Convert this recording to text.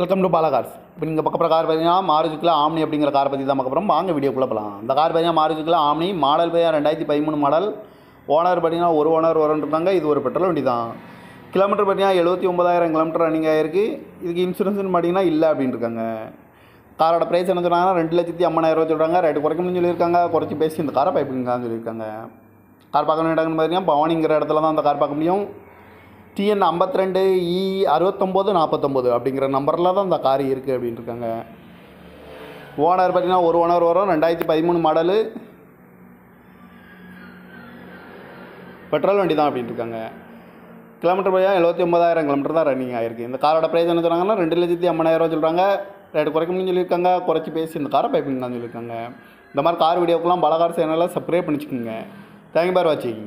Welcome to Bala cars. இப்போ நீங்கள் பக்கப்புற car பார்த்தீங்கன்னா மாருதிக்குள்ள ஆம்னி அப்படிங்கிற கார் பற்றி தான் பார்க்க போகிறோம். வாங்க வீடியோக்குள்ளே போகலாம். இந்த கார் பார்த்தீங்கன்னா மாருதிக்குள்ள ஆம்னி மாடல் பார்த்தீங்கன்னா 2013 மாடல். ஓனர் பார்த்தீங்கன்னா ஒரு ஓனர் இருக்காங்க. இது ஒரு பெட்ரோல் வண்டி தான். கிலோமீட்டர் பார்த்தீங்கன்னா 79,000 கிலோமீட்டர் ரன்னிங் ஆகிருக்கு. இதுக்கு இன்சூரன்ஸ்னு பார்த்தீங்கன்னா இல்லை அப்படின்னு இருக்காங்க. காரோட ப்ரைஸ் என்ன சொன்னாங்கன்னா 2,50,000 சொல்கிறாங்க. ரேட்டு குறைக்கணும்னு சொல்லியிருக்காங்க. குறைச்சி பேசி இந்த காரை பைப்பிங்கான்னு சொல்லியிருக்காங்க. கார் பார்க்கணும் இடங்கன்னு பார்த்தீங்கன்னா பவானிங்கிற இடத்துல தான் அந்த கார் பார்க்க முடியும். TN 52 E 6949 அப்படிங்கிற நம்பரில் தான் இந்த கார் இருக்குது அப்படின்னு இருக்காங்க. ஓனர் பார்த்திங்கன்னா ஒரு ஓனர் வரும். 2013 மாடலு பெட்ரோல் வண்டி தான் அப்படின்னு இருக்காங்க. கிலோமீட்டர் பார்த்தீங்கன்னா 79,000 கிலோமீட்டர் தான் ரன்னிங் ஆகிருக்கு. இந்த காரோட ப்ரைஸ் என்ன சொன்னாங்கன்னா 2,50,000 சொல்கிறாங்க. ரேட்டு குறைக்கணும்னு சொல்லியிருக்காங்க. குறைச்சி பேசி இந்த காரை பைப்பிங் தான் சொல்லியிருக்காங்க. இந்த மாதிரி கார் வீடியோக்கெல்லாம் பாலா கார் சேனலில் சப்ஸ்கிரைப் பண்ணிச்சுக்கோங்க. தேங்க்யூ ஃபார் வாட்சிங்.